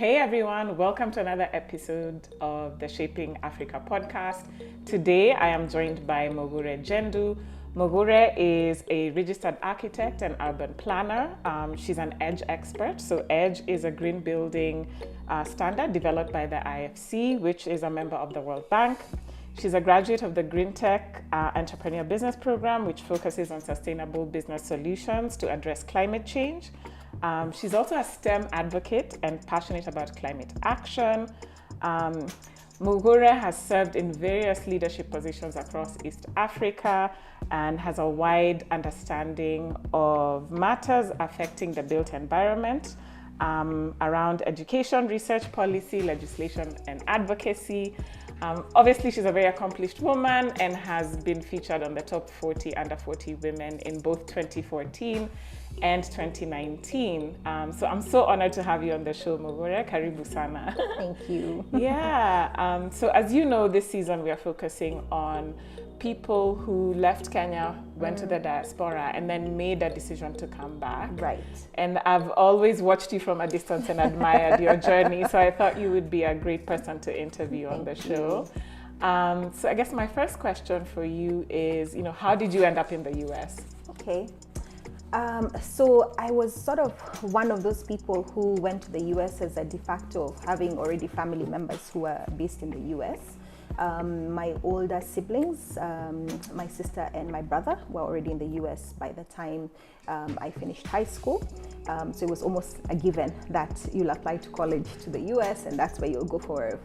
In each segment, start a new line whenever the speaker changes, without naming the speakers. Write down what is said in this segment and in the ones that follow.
Hey everyone, welcome to another episode of the Shaping Africa podcast. Today I am joined by Mugure Njendu. Mugure is a registered architect and urban planner. She's an EDGE expert. So EDGE is a green building standard developed by the IFC, which is a member of the World Bank. She's a graduate of the Green Tech Entrepreneur Business Program, which focuses on sustainable business solutions to address climate change. She's also a STEM advocate and passionate about climate action. Mugure has served in various leadership positions across East Africa and has a wide understanding of matters affecting the built environment around education, research, policy, legislation, and advocacy. Obviously, she's a very accomplished woman and has been featured on the top 40 under 40 women in both 2014 and 2019. So I'm so honored to have you on the show, Mugure. Karibu sana.
Thank you.
Yeah. So as you know, this season we are focusing on people who left Kenya, went to the diaspora, and then made a decision to come back.
Right.
And I've always watched you from a distance and admired your journey. So I thought you would be a great person to interview on the show. So I guess my first question for you is, how did you end up in the US?
Okay. So I was sort of one of those people who went to the US as a de facto of having already family members who were based in the US. My older siblings, my sister and my brother, were already in the US by the time I finished high school. So it was almost a given that you'll apply to college to the US, and that's where you'll go for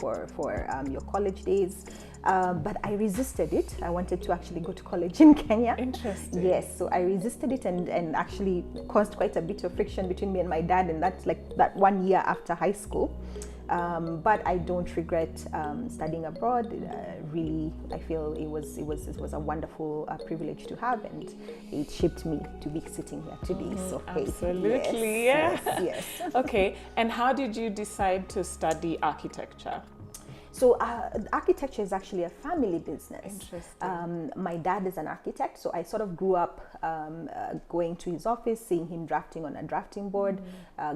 your college days. But I resisted it. I wanted to actually go to college in Kenya.
Interesting.
Yes, so I resisted it and actually caused quite a bit of friction between me and my dad, and that's like that 1 year after high school. But I don't regret studying abroad. Really, I feel it was a wonderful privilege to have, and it shaped me to be sitting here today. So
absolutely,
yes,
yeah.
yes.
Okay, and how did you decide to study architecture?
So architecture is actually a family business.
Interesting.
My dad is an architect, so I sort of grew up going to his office, seeing him drafting on a drafting board,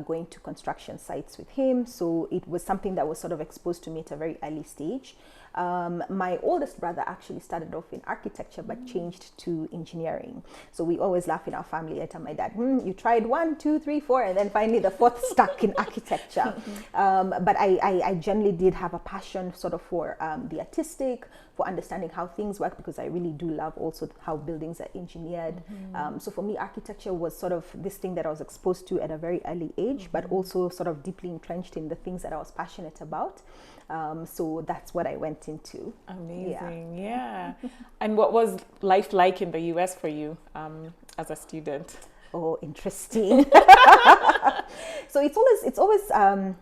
going to construction sites with him. So it was something that was sort of exposed to me at a very early stage. My oldest brother actually started off in architecture but changed to engineering. So we always laugh in our family at my dad, you tried 1, 2, 3, 4, and then finally the fourth stuck in architecture. But I generally did have a passion sort of for the artistic, for understanding how things work, because I really do love also how buildings are engineered. So for me, architecture was sort of this thing that I was exposed to at a very early age, but also sort of deeply entrenched in the things that I was passionate about. So that's what I went into.
Amazing, yeah. And what was life like in the US for you as a student?
Oh, interesting. So it's always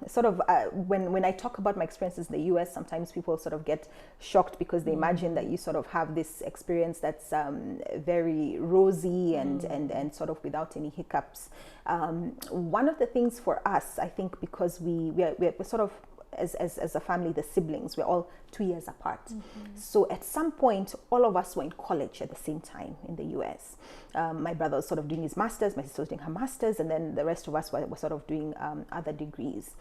sort of when I talk about my experiences in the US, sometimes people sort of get shocked because they imagine that you sort of have this experience that's very rosy and sort of without any hiccups. One of the things for us, I think, because we're sort of as a family, the siblings, we're all 2 years apart. So at some point, all of us were in college at the same time in the US. My brother was sort of doing his master's, my sister was doing her master's, and then the rest of us were sort of doing other degrees.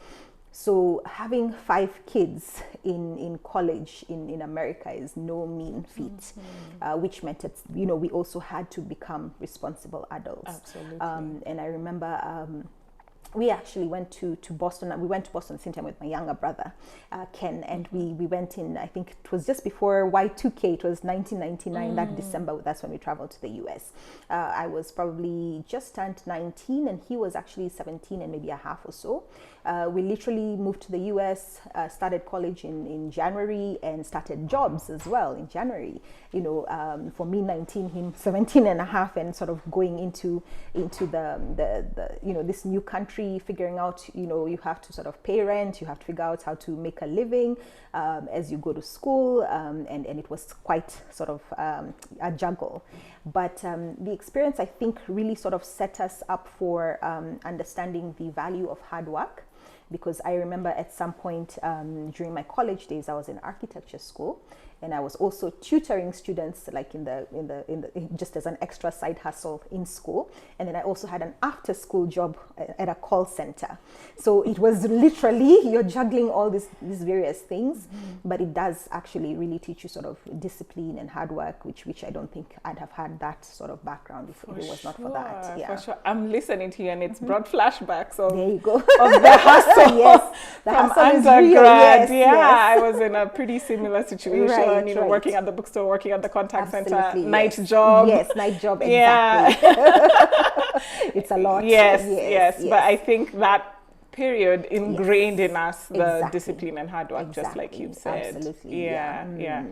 So having 5 kids in college in America is no mean feat, which meant that, we also had to become responsible adults.
Absolutely.
And I remember we actually went to Boston. We went to Boston at the same time with my younger brother, Ken, and we went in, I think it was just before Y2K, it was 1999, that December, that's when we traveled to the US. I was probably just turned 19 and he was actually 17 and maybe a half or so. We literally moved to the US, started college in January and started jobs as well in January. For me 19, him 17 and a half, and sort of going into the this new country, figuring out, you have to sort of pay rent, you have to figure out how to make a living as you go to school, and it was quite sort of a juggle. But the experience, I think, really sort of set us up for understanding the value of hard work. Because I remember at some point during my college days, I was in architecture school, and I was also tutoring students like in the just as an extra side hustle in school. And then I also had an after school job at a call center. So it was literally you're juggling all these various things, but it does actually really teach you sort of discipline and hard work, which I don't think I'd have had that sort of background if it was not for that. Yeah.
For sure. I'm listening to you and it's brought flashbacks of,
there you go.
of the hustle.
Yes, the
from
hustle is
undergrad.
real. Yes,
yeah,
yes.
I was in a pretty similar situation,
Right.
working at the bookstore, working at the contact center,
Absolutely,
night
yes.
job.
Yes, night job, exactly.
Yeah.
It's a lot.
Yes. But I think that period ingrained in us the
Exactly.
discipline and hard work, just like you said.
Absolutely.
Yeah.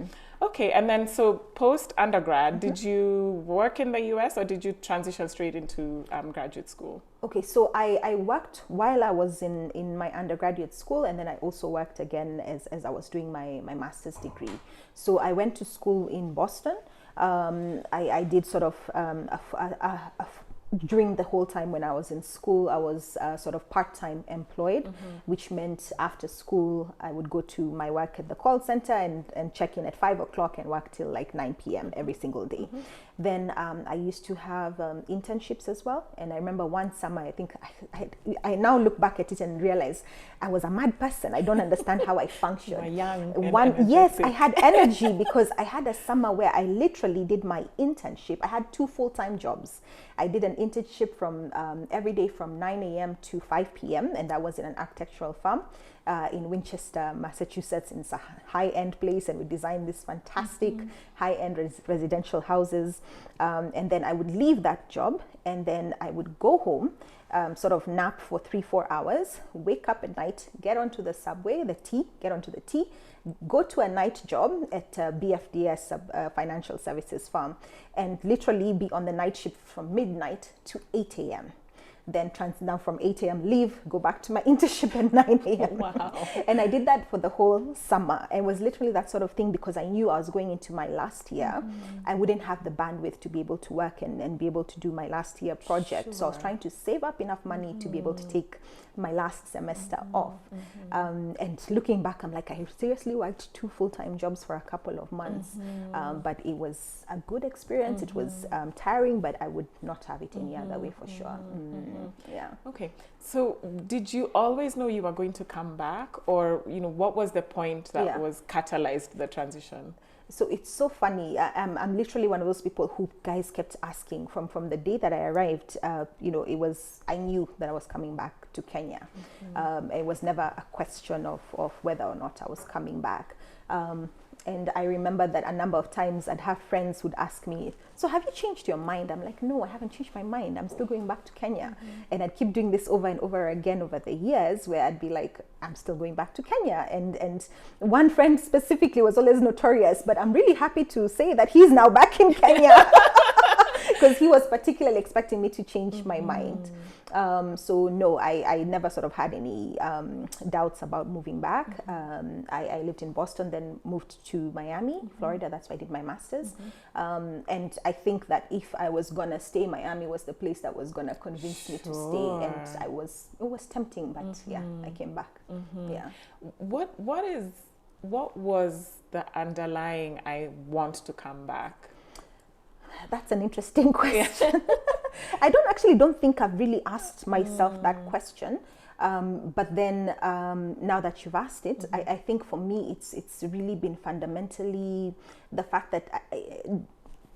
Okay, and then so post undergrad, did you work in the US or did you transition straight into graduate school?
Okay, so I worked while I was in my undergraduate school, and then I also worked again as I was doing my master's degree. So I went to school in Boston. I did sort of during the whole time when I was in school, I was sort of part-time employed, which meant after school, I would go to my work at the call center and check in at 5 o'clock and work till like 9 p.m. every single day. Then I used to have internships as well. And I remember one summer, I think I now look back at it and realize I was a mad person. I don't understand how I functioned.
You were young.
Yes, I had energy because I had a summer where I literally did my internship. I had 2 full-time jobs. I did an internship from every day from 9 a.m. to 5 p.m. and that was in an architectural firm in Winchester, Massachusetts. It's a high-end place, and we designed this fantastic high-end residential houses. And then I would leave that job, and then I would go home, sort of nap for 3-4 hours, wake up at night, get onto the subway, get onto the T, go to a night job at BFDS, financial services firm, and literally be on the night shift from midnight to 8 a.m. Then down from 8 a.m. leave, go back to my internship at 9 a.m.
Wow.
And I did that for the whole summer. It was literally that sort of thing because I knew I was going into my last year. I wouldn't have the bandwidth to be able to work and be able to do my last year project. So I was trying to save up enough money to be able to take my last semester off. And looking back, I'm like, I seriously worked 2 full-time jobs for a couple of months. But it was a good experience. It was tiring, but I would not have it any other way for sure. Yeah.
Okay. So did you always know you were going to come back, or what was the point that was catalyzed the transition?
So it's so funny. I'm literally one of those people who guys kept asking from the day that I arrived. It was, I knew that I was coming back to Kenya. It was never a question of whether or not I was coming back. And I remember that a number of times I'd have friends who'd ask me, so have you changed your mind? I'm like, no, I haven't changed my mind. I'm still going back to Kenya. And I'd keep doing this over and over again over the years where I'd be like, I'm still going back to Kenya. And one friend specifically was always notorious, but I'm really happy to say that he's now back in Kenya. Because he was particularly expecting me to change my mind. So no, I never sort of had any doubts about moving back. I lived in Boston, then moved to Miami, Florida. That's where I did my master's. And I think that if I was gonna stay, Miami was the place that was gonna convince me to stay. And it was tempting, but yeah, I came back. Yeah.
What was the underlying I want to come back?
That's an interesting question. I don't think I've really asked myself that question. But then now that you've asked it, I think for me it's really been fundamentally the fact that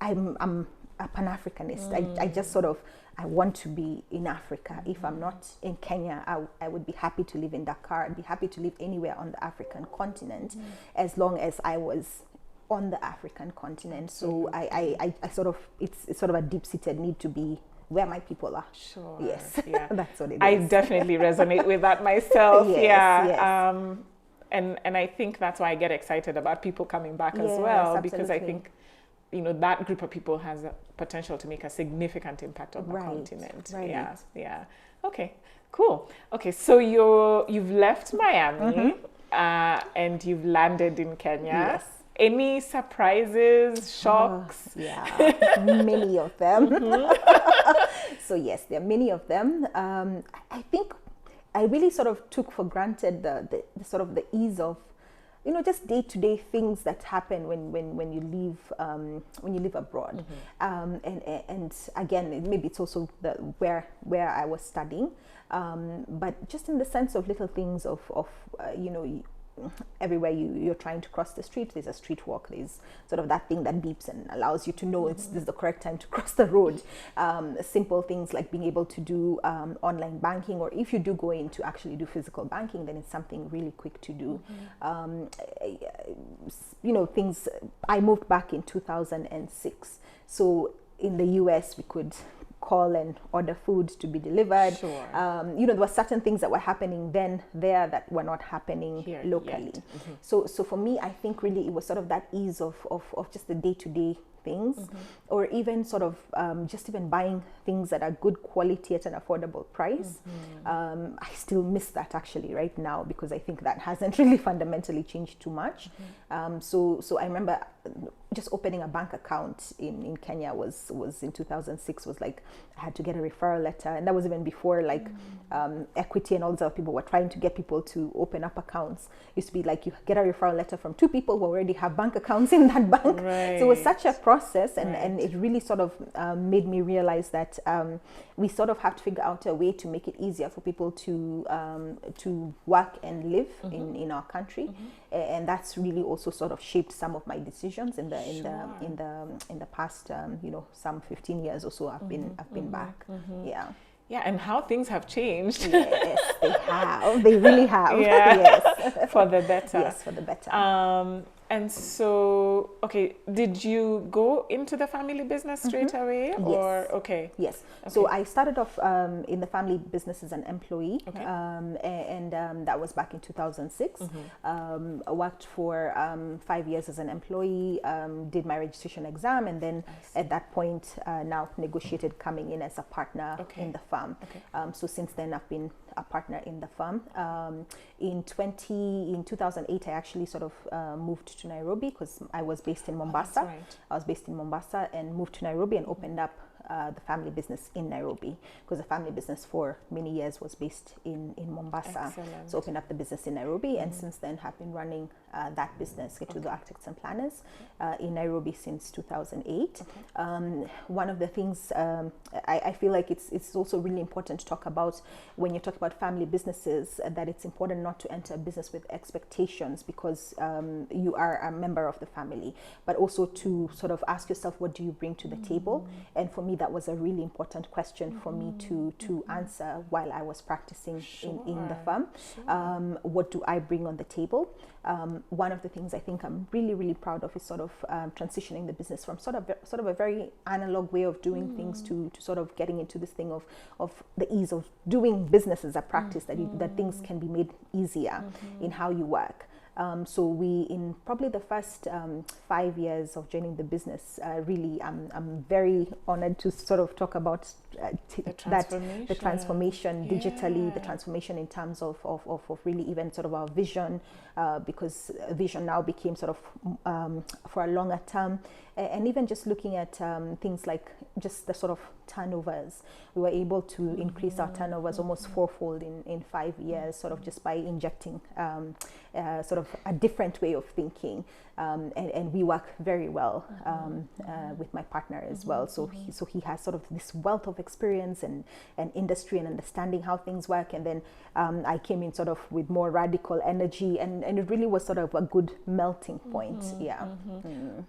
I'm a Pan-Africanist. I just sort of, I want to be in Africa. If I'm not in Kenya, I would be happy to live in Dakar. I'd be happy to live anywhere on the African continent as long as I was on the African continent. So I sort of, it's sort of a deep-seated need to be where my people are.
Sure.
Yes.
Yeah.
That's what it is.
I definitely resonate with that myself.
Yes,
yeah.
yes.
And I think that's why I get excited about people coming back as
Yes,
well,
absolutely.
because I think that group of people has a potential to make a significant impact on the continent.
Right.
Yeah. Okay. Cool. Okay. So you've left Miami and you've landed in Kenya.
Yes.
Any surprises, shocks?
Yeah, many of them. So yes, there are many of them. I think I really sort of took for granted the sort of the ease of, just day-to-day things that happen when you live abroad. And again, maybe it's also where I was studying, but just in the sense of little things of everywhere you're trying to cross the street, there's a street walk, there's sort of that thing that beeps and allows you to know this is the correct time to cross the road. Simple things like being able to do online banking, or if you do go in to actually do physical banking, then it's something really quick to do. Things. I moved back in 2006, so in the US we could call and order food to be delivered.
Sure.
There were certain things that were happening then there that were not happening
here
locally. So for me, I think really it was sort of that ease of just the day-to-day things, or even sort of just even buying things that are good quality at an affordable price. I still miss that actually right now, because I think that hasn't really fundamentally changed too much. So I remember just opening a bank account in Kenya was in 2006, was like I had to get a referral letter, and that was even before like Equity and all these other people were trying to get people to open up accounts. It used to be like you get a referral letter from 2 people who already have bank accounts in that bank. So it was such a process, and it really sort of made me realize that we sort of have to figure out a way to make it easier for people to work and live in our country, and that's really also sort of shaped some of my decisions in the past some 15 years or so. I've been back.
Yeah, and how things have changed.
Yes, they have. They really have.
Yeah.
Yes.
For the better.
Yes, for the better.
And so, okay, did you go into the family business straight away? Or
Yes.
Okay.
Yes. So I started off in the family business as an employee, and that was back in 2006. I worked for 5 years as an employee, did my registration exam, and then at that point now negotiated coming in as a partner in the firm. So since then I've been a partner in the firm. In 2008 I actually sort of moved to Nairobi, because I was based in Mombasa. I was based in Mombasa and moved to Nairobi and opened up the family business in Nairobi, because the family business for many years was based in Mombasa.
Excellent.
So opened up the business in Nairobi, and since then have been running that business, Get to the Architects and Planners, in Nairobi since 2008. One of the things I feel like it's also really important to talk about when you talk about family businesses, that it's important not to enter a business with expectations, because you are a member of the family, but also to sort of ask yourself, what do you bring to the table? And for me, that was a really important question for me to answer while I was practicing in the firm. What do I bring on the table? One of the things I think I'm really, really proud of is sort of transitioning the business from sort of a very analog way of doing things to sort of getting into this thing of the ease of doing business as a practice, that things can be made easier in how you work. So we, in probably the first 5 years of joining the business, really, I'm very honored to sort of talk about the transformation digitally, the transformation in terms of really even sort of our vision, because vision now became sort of for a longer term, and even just looking at things like just the sort of turnovers. We were able to increase our turnovers almost fourfold in 5 years, sort of just by injecting sort of a different way of thinking, and we work very well with my partner as well. So he has sort of this wealth of experience and industry and understanding how things work, and then I came in sort of with more radical energy, and it really was sort of a good melting point.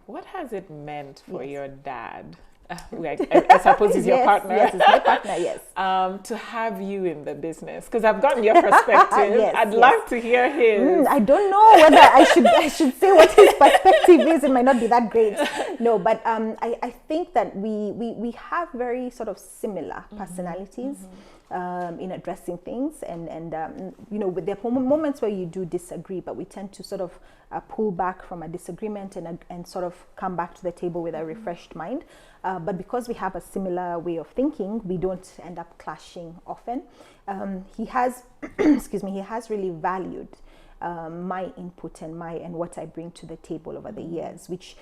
What has it meant for your dad? I suppose he's your partner.
Yes, it's my partner, yes.
To have you in the business, because I've gotten your perspective. I'd love to hear his.
I don't know whether I should say what his perspective is. It might not be that great. No, but I think that we have very sort of similar personalities. In addressing things, and there are moments where you do disagree, but we tend to sort of pull back from a disagreement and sort of come back to the table with a refreshed mind. But because we have a similar way of thinking, we don't end up clashing often. He has, he has really valued my input and what I bring to the table over the years, which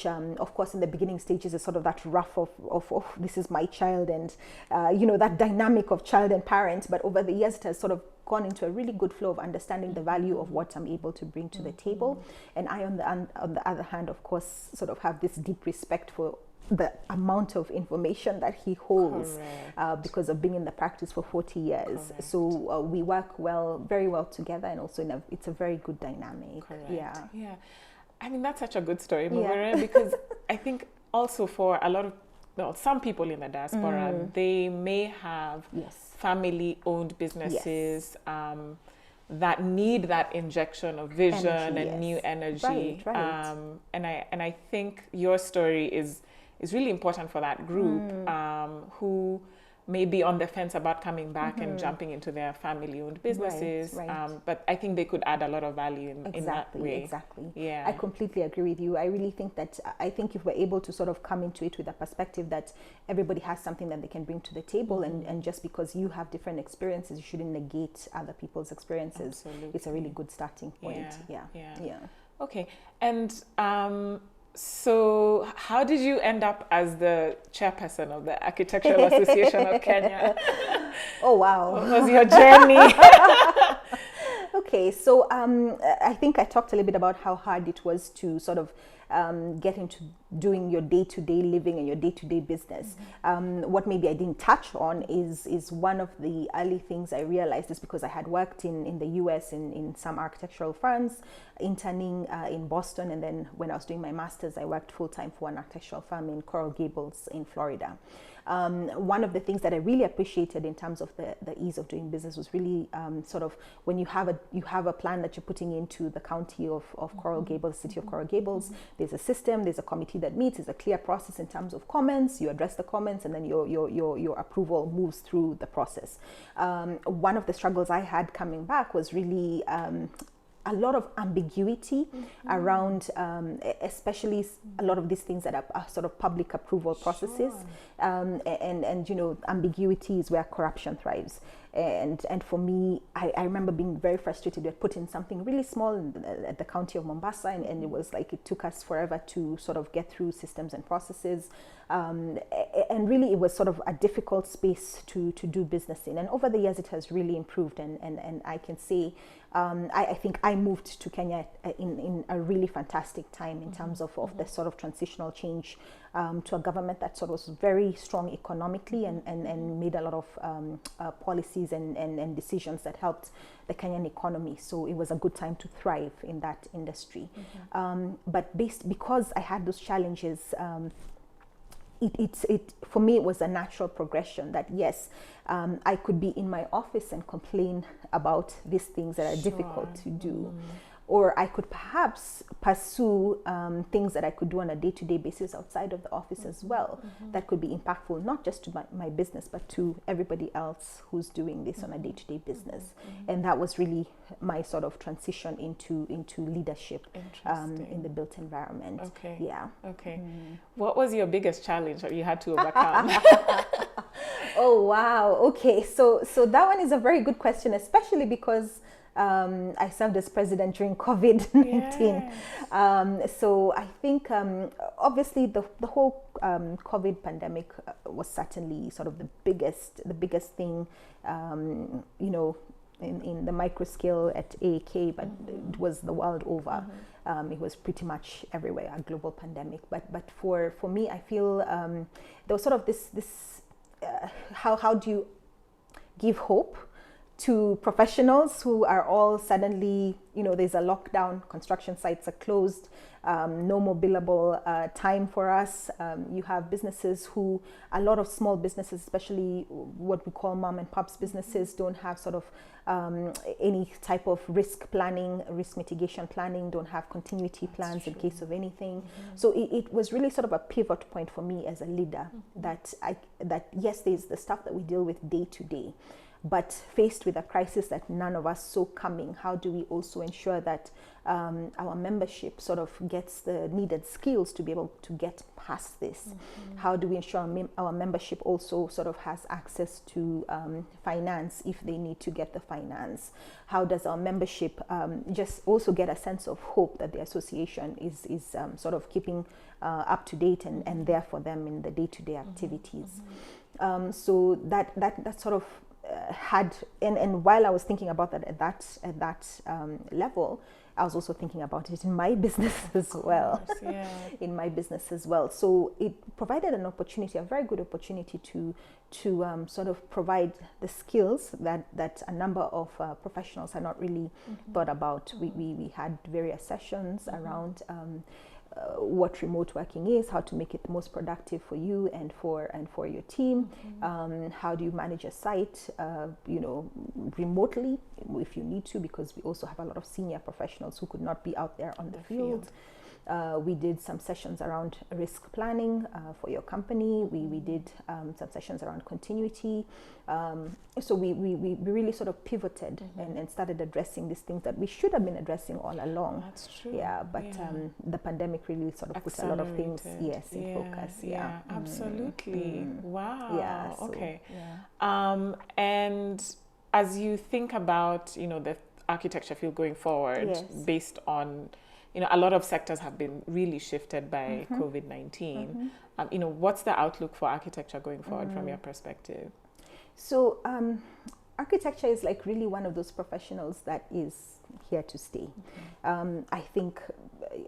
of course in the beginning stages is sort of that rough of this is my child, and that dynamic of child and parent, but over the years it has sort of gone into a really good flow of understanding the value of what I'm able to bring to the table. And I, on the other hand, of course, sort of have this deep respect for the amount of information that he holds because of being in the practice for 40 years.
Correct.
So we work very well together, and also it's a very good dynamic.
Correct.
Yeah.
I mean, that's such a good story, Mugure, because I think also for a lot of, well, some people in the diaspora, they may have family-owned businesses that need that injection of vision and new energy.
Right.
And I think your story is really important for that group who may be on the fence about coming back and jumping into their family-owned businesses.
Right.
But I think they could add a lot of value in that way.
Exactly.
Yeah.
I completely agree with you. I really think that, if we're able to sort of come into it with a perspective that everybody has something that they can bring to the table, and just because you have different experiences, you shouldn't negate other people's experiences.
Absolutely.
It's a really good starting point. Yeah.
Okay. And so how did you end up as the chairperson of the Architectural Association of Kenya?
Oh, wow.
What was your journey?
Okay, so I think I talked a little bit about how hard it was to sort of get into doing your day-to-day living and your day-to-day business. What maybe I didn't touch on is one of the early things I realized is because I had worked in the US in some architectural firms, interning in Boston, and then when I was doing my master's, I worked full-time for an architectural firm in Coral Gables in Florida. One of the things that I really appreciated in terms of the ease of doing business was really sort of when you have a plan that you're putting into the county of Coral Gables, city of Coral Gables. There's a system, there's a committee that meets, there's a clear process in terms of comments. You address the comments, and then your approval moves through the process. One of the struggles I had coming back was really a lot of ambiguity around, especially a lot of these things that are sort of public approval processes, and ambiguity is where corruption thrives. And for me, I remember being very frustrated. We had put in something really small at the county of Mombasa, and it was like it took us forever to sort of get through systems and processes. And really, it was sort of a difficult space to do business in. And over the years, it has really improved. And I can say, I think I moved to Kenya in a really fantastic time in terms of the sort of transitional change to a government that sort of was very strong economically and made a lot of policies and decisions that helped the Kenyan economy. So it was a good time to thrive in that industry. But because I had those challenges, it for me, it was a natural progression that yes, I could be in my office and complain about these things that are difficult to do. Or I could perhaps pursue things that I could do on a day-to-day basis outside of the office as well, that could be impactful, not just to my business, but to everybody else who's doing this on a day-to-day business. And that was really my sort of transition into leadership in the built environment.
Okay.
Yeah.
Okay. What was your biggest challenge that you had to overcome?
Oh, wow. Okay. So that one is a very good question, especially because I served as president during COVID-19. So I think obviously the whole COVID pandemic was certainly sort of the biggest thing, in the micro scale at AAK, but it was the world over. It was pretty much everywhere, a global pandemic. But for me, I feel there was sort of this how do you give hope to professionals who are all suddenly, there's a lockdown, construction sites are closed, no more billable time for us. You have businesses a lot of small businesses, especially what we call mom and pops businesses, don't have sort of any type of risk mitigation planning, don't have continuity plans in case of anything. So it was really sort of a pivot point for me as a leader that yes, there's the stuff that we deal with day to day, but faced with a crisis that none of us saw coming, how do we also ensure that our membership sort of gets the needed skills to be able to get past this? How do we ensure our membership also sort of has access to finance if they need to get the finance? How does our membership just also get a sense of hope that the association is sort of keeping up to date and there for them in the day-to-day activities? So that sort of had, and while I was thinking about that at that level, I was also thinking about it in my business as well.
Yeah.
In my business as well. So it provided an opportunity, a very good opportunity to sort of provide the skills that a number of professionals had not really thought about. We had various sessions around what remote working is, how to make it most productive for you and for your team. How do you manage a site, remotely if you need to, because we also have a lot of senior professionals who could not be out there on the field. We did some sessions around risk planning for your company. We did some sessions around continuity. So we really sort of pivoted and started addressing these things that we should have been addressing all along.
That's true.
Yeah, but the pandemic really sort of put a lot of things, in focus.
Yeah, absolutely. Wow.
Yeah. So,
okay.
Yeah.
And as you think about, the architecture field going forward, based on, a lot of sectors have been really shifted by COVID-19. What's the outlook for architecture going forward from your perspective?
So architecture is like really one of those professionals that is here to stay. I think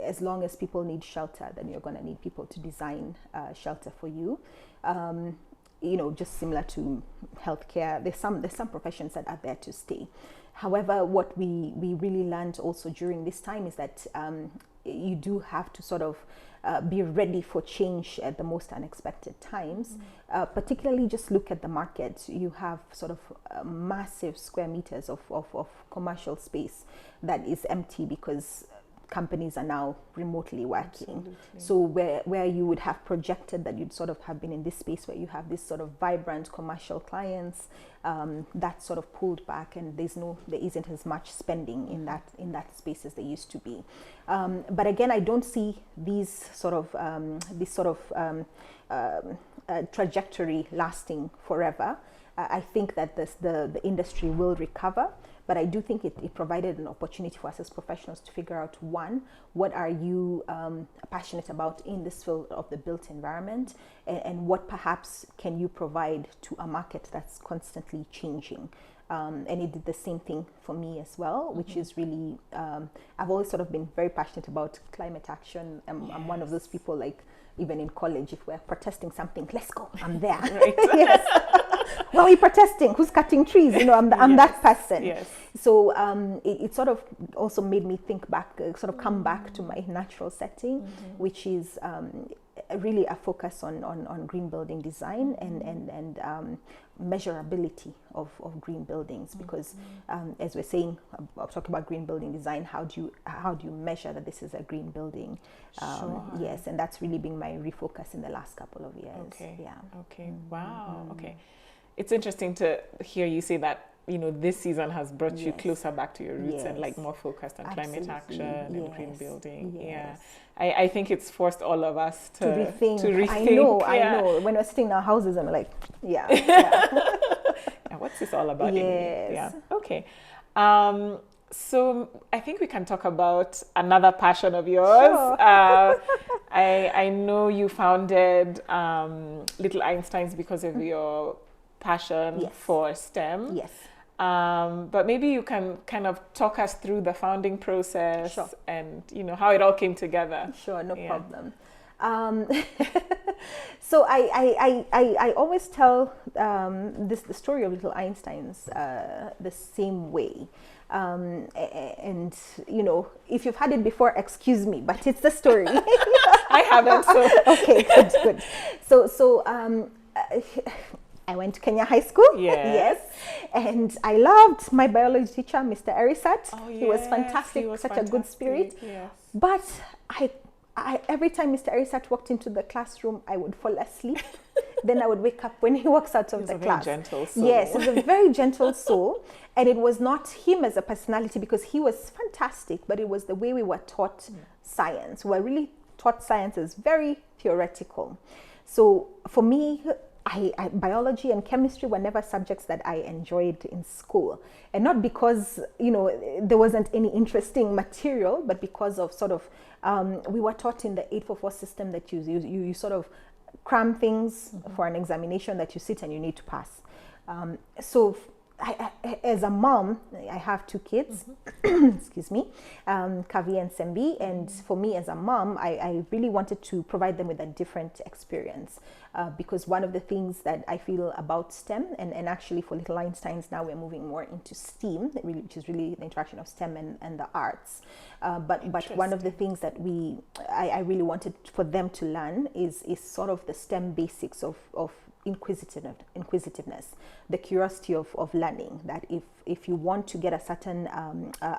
as long as people need shelter, then you're going to need people to design shelter for you. Just similar to healthcare, there's some professions that are there to stay. However, what we really learned also during this time is that you do have to sort of be ready for change at the most unexpected times. Particularly, just look at the market. You have sort of massive square meters of commercial space that is empty because companies are now remotely working. Absolutely. So where you would have projected that you'd sort of have been in this space where you have this sort of vibrant commercial clients, that sort of pulled back, and there isn't as much spending in that space as there used to be. But again, I don't see these sort of trajectory lasting forever. I think that the industry will recover. But I do think it provided an opportunity for us as professionals to figure out, one, what are you passionate about in this field of the built environment, and what perhaps can you provide to a market that's constantly changing. And it did the same thing for me as well, which is really, I've always sort of been very passionate about climate action. I'm one of those people, like, even in college, if we're protesting something, let's go, I'm there.
Right.
Yes. Well, we're protesting, who's cutting trees? I'm that person.
Yes.
So it sort of also made me think back, sort of come back to my natural setting, which is really a focus on green building design and measurability of green buildings, because as we're saying, I'll talk about green building design. How do you measure that this is a green building?
Sure.
Yes, and that's really been my refocus in the last couple of years.
Okay.
Yeah.
Okay. Wow. Okay. It's interesting to hear you say that, this season has brought you closer back to your roots and like more focused on climate action and green building.
Yes.
Yeah. I think it's forced all of us to rethink.
I know. When we're sitting in our houses, I'm like, yeah.
What's this all about?
Yes.
Yeah. Okay. So I think we can talk about another passion of yours.
Sure.
I know you founded Little Einsteins because of your passion for STEM.
Yes.
But maybe you can kind of talk us through the founding process and how it all came together.
Sure, no problem. So I always tell the story of Little Einsteins the same way. And if you've had it before, excuse me, but it's the story.
I haven't. So
okay, good. So I went to Kenya High School. Yes. And I loved my biology teacher, Mr. Erisat.
Oh, yes.
He was fantastic, a good spirit.
Yes.
But I every time Mr. Erisat walked into the classroom, I would fall asleep. Then I would wake up when he walks out of the class.
Very gentle soul.
Yes, he's a very gentle soul. And it was not him as a personality, because he was fantastic, but it was the way we were taught science. We were really taught science as very theoretical. So for me, biology and chemistry were never subjects that I enjoyed in school, and not because there wasn't any interesting material, but because of sort of we were taught in the 844 system that you sort of cram things for an examination that you sit and you need to pass. As a mom, I have 2 kids, excuse me, Kavi and Sembi. And for me as a mom, I really wanted to provide them with a different experience, because one of the things that I feel about STEM, and actually for Little Einsteins now we're moving more into STEAM, which is really the interaction of STEM and the arts. But one of the things that I really wanted for them to learn is sort of the STEM basics of inquisitiveness, the curiosity of learning, that if you want to get a certain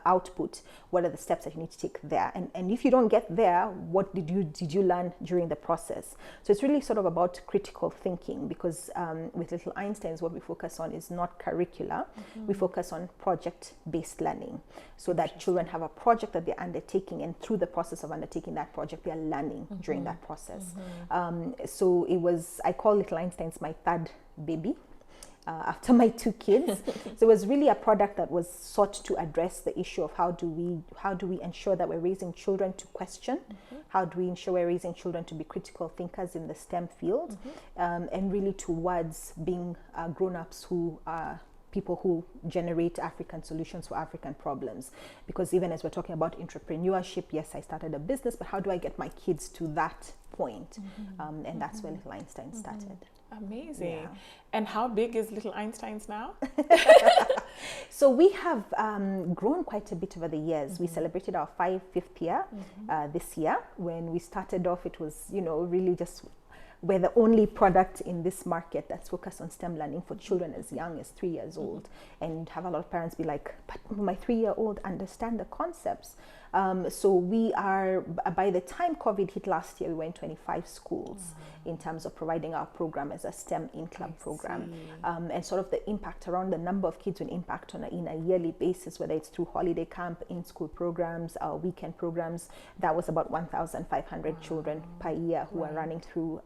output, what are the steps that you need to take there, and if you don't get there, what did you learn during the process? So it's really sort of about critical thinking, because with Little Einsteins what we focus on is not curricular, we focus on project-based learning, so that children have a project that they're undertaking, and through the process of undertaking that project they are learning during that process. So I call Little Einsteins my third baby, after my 2 kids. So it was really a product that was sought to address the issue of how do we ensure that we're raising children to question, how do we ensure we're raising children to be critical thinkers in the STEM field, and really towards being grown-ups who are people who generate African solutions for African problems. Because even as we're talking about entrepreneurship, yes, I started a business, but how do I get my kids to that point? And that's where Little Einstein started.
Amazing.
Yeah.
And how big is Little Einsteins now?
So we have grown quite a bit over the years. We celebrated our 5th year this year. When we started off, it was, really just, we're the only product in this market that's focused on STEM learning for children as young as 3 years old. And have a lot of parents be like, but my 3-year-old understand the concepts. So we are, by the time COVID hit last year, we were in 25 schools in terms of providing our program as a STEM in-club program. And sort of the impact around the number of kids we impact on in a yearly basis, whether it's through holiday camp, in-school programs, our weekend programs, that was about 1,500 children per year who are running through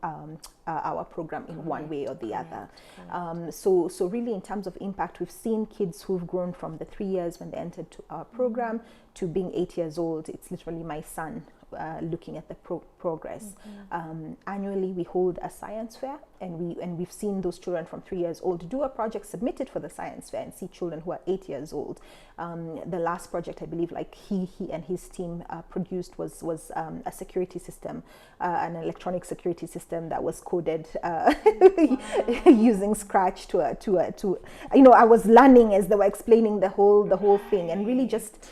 our program in one way or the other. So really in terms of impact, we've seen kids who've grown from the 3 years when they entered to our program to being 8 years old. It's literally my son looking at the progress. Annually we hold a science fair, and we've seen those children from 3 years old do a project submitted for the science fair, and see children who are 8 years old. The last project I believe like he and his team produced was a security system, an electronic security system that was coded using Scratch to I was learning as they were explaining the whole thing, and really just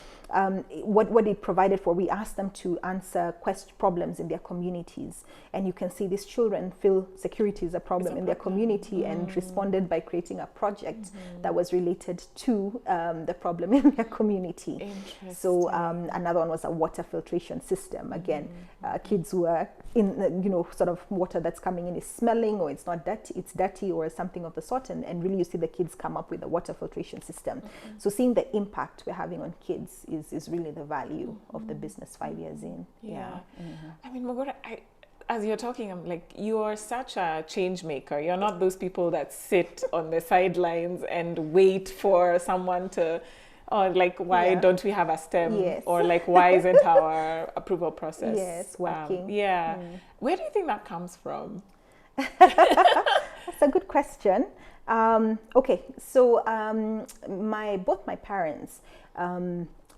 what it provided for. We asked them to answer problems in their communities, and you can see these children feel security is a problem in their community, and responded by creating a project that was related to the problem in their community. So another one was a water filtration system. Again, kids who are in sort of water that's coming in is smelling, or it's not dirty, it's dirty or something of the sort, and really you see the kids come up with a water filtration system. So seeing the impact we're having on kids is really the value of the business 5 years in.
I mean, Mugure, as you're talking, I'm like, you're such a change maker. You're not those people that sit on the sidelines and wait for someone to, or like, why don't we have a STEM?
Yes.
Or like, why isn't our approval process
working?
Where do you think that comes from?
That's a good question. Okay, so both my parents,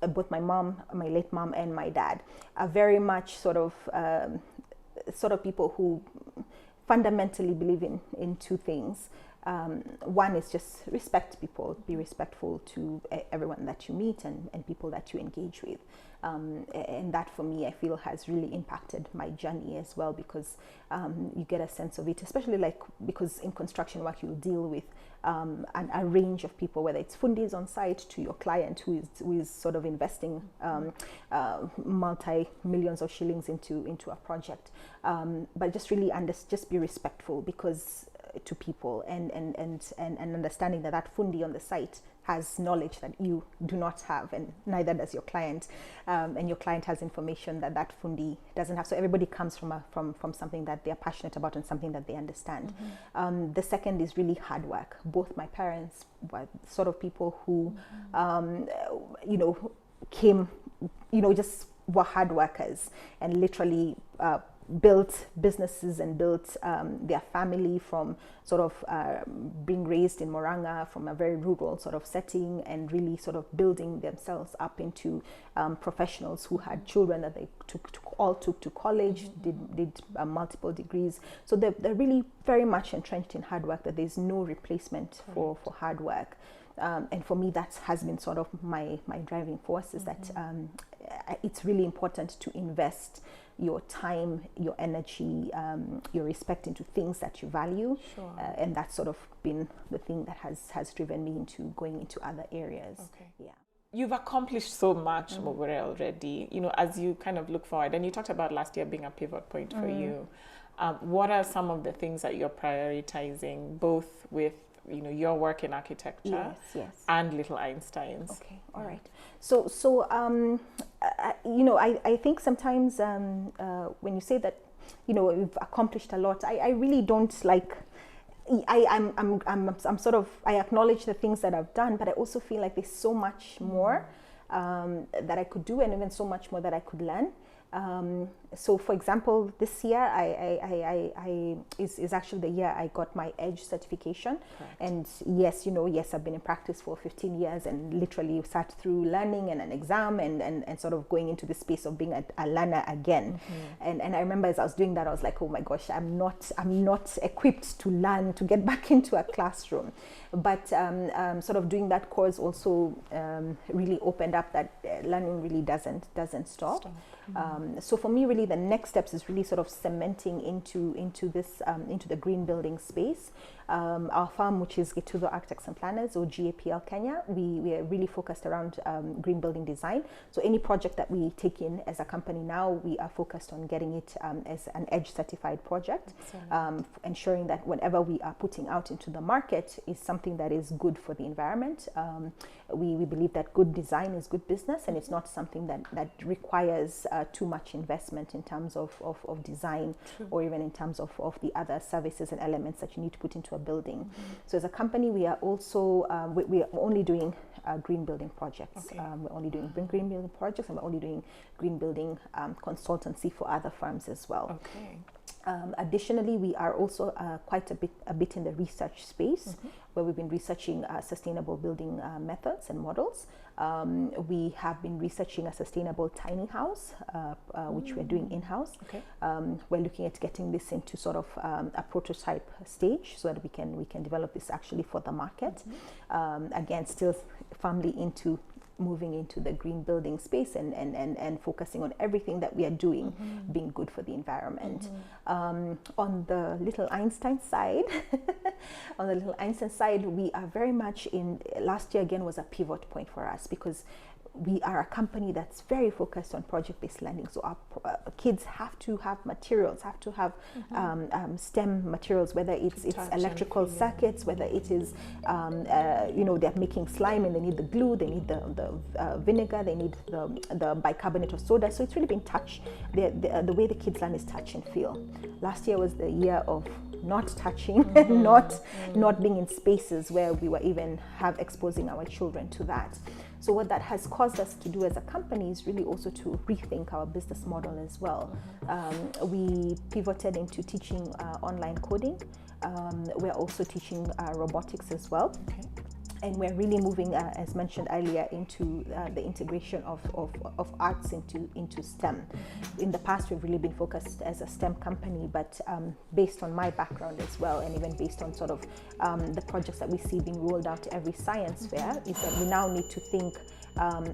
both my mom, my late mom, and my dad are very much sort of people who fundamentally believe in 2 things. One is just respect people, be respectful to everyone that you meet and people that you engage with. And that for me, I feel has really impacted my journey as well, because you get a sense of it, especially because in construction work you'll deal with a range of people, whether it's fundis on site to your client who is sort of investing multi-millions of shillings into a project. But just really just be respectful, because to people, and understanding that fundi on the site has knowledge that you do not have, and neither does your client, and your client has information that fundi doesn't have. So everybody comes from something that they're passionate about and something that they understand. The second is really hard work. Both my parents were sort of people who came, just were hard workers, and literally built businesses and built their family from sort of being raised in Moranga from a very rural sort of setting, and really sort of building themselves up into professionals who had children that they took to college, did multiple degrees. So they're really very much entrenched in hard work, that there's no replacement for hard work. And for me, that has been sort of my driving force, is that it's really important to invest your time, your energy, your respect into things that you value.
Sure.
And that's sort of been the thing that has driven me into going into other areas.
Okay.
Yeah.
You've accomplished so much, Mugure, already. You know, as you kind of look forward, and you talked about last year being a pivot point for you. What are some of the things that you're prioritizing, both with your work in architecture and Little Einsteins?
Okay, all right. So I think sometimes when you say that we've accomplished a lot, I really don't like. I'm sort of, I acknowledge the things that I've done, but I also feel like there's so much more that I could do, and even so much more that I could learn. So, for example, this year is actually the year I got my EDGE certification.
Correct.
And yes, I've been in practice for 15 years and literally sat through learning and an exam and sort of going into the space of being a learner again. And I remember as I was doing that, I was like, oh my gosh, I'm not equipped to learn, to get back into a classroom. But sort of doing that course also really opened up that learning really doesn't stop. So for me, really, the next steps is really sort of cementing into this into the green building space. Our firm, which is Gituzo Architects and Planners, or GAPL Kenya, we are really focused around green building design. So any project that we take in as a company now, we are focused on getting it as an EDGE certified project, ensuring that whenever we are putting out into the market is something that is good for the environment. We believe that good design is good business, and it's not something that requires too much investment in terms of design, or even in terms of the other services and elements that you need to put into a building. So as a company, we are also we are only doing green building projects. We're only doing green building projects, and we're only doing green building consultancy for other firms as well. Additionally, we are also quite a bit in the research space, where we've been researching sustainable building methods and models. We have been researching a sustainable tiny house, which we're doing in-house. We're looking at getting this into sort of a prototype stage, so that we can develop this actually for the market. Again, still firmly into moving into the green building space and focusing on everything that we are doing being good for the environment. On the Little Einstein side, we are very much in, last year again was a pivot point for us, because we are a company that's very focused on project-based learning. So our kids have to have materials, have to have STEM materials, whether it's electrical circuits, whether it is, they're making slime and they need the glue, they need the vinegar, they need the bicarbonate of soda. So it's really been touch. The way the kids learn is touch and feel. Last year was the year of not touching, not being in spaces where we were even exposing our children to that. So what that has caused us to do as a company is really also to rethink our business model as well. We pivoted into teaching online coding. We're also teaching robotics as well. And we're really moving, as mentioned earlier, into the integration of arts into STEM. In the past, we've really been focused as a STEM company, but based on my background as well, and even based on sort of the projects that we see being rolled out to every science fair, is that we now need to think,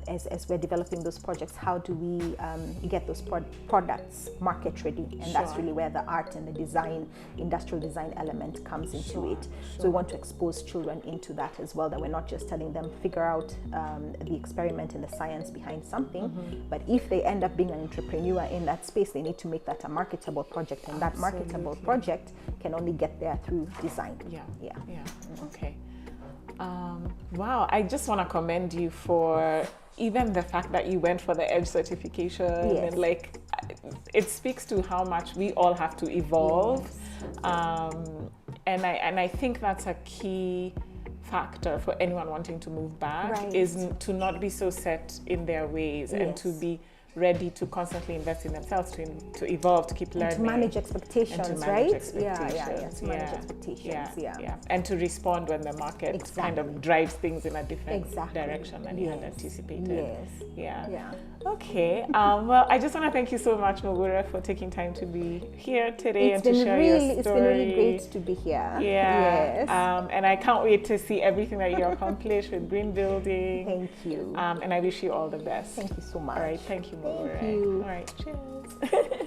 as we're developing those projects, how do we get those products market ready? And that's really where the art and the design, industrial design element comes into it. So we want to expose children into that as well, that we're not just telling them figure out the experiment and the science behind something, but if they end up being an entrepreneur in that space, they need to make that a marketable project, and that marketable project can only get there through design.
Okay. Wow, I just want to commend you for even the fact that you went for the EDGE certification, and like it speaks to how much we all have to evolve. And I think that's a key factor for anyone wanting to move back, is to not be so set in their ways and to be ready to constantly invest in themselves, to evolve, to keep learning.
And to manage expectations,
And to
right?
manage expectations.
To manage expectations,
yeah. And to respond when the market kind of drives things in a different direction than you had anticipated. Yeah. Okay. Well, I just want to thank you so much, Mugure, for taking time to be here today and to share your story.
It's been really great to be here.
Yeah. Yes. And I can't wait to see everything that you accomplish with green building.
Thank you.
And I wish you all the best.
Thank you so much.
All right. Thank you, Mugure.
Thank you.
All right. Cheers.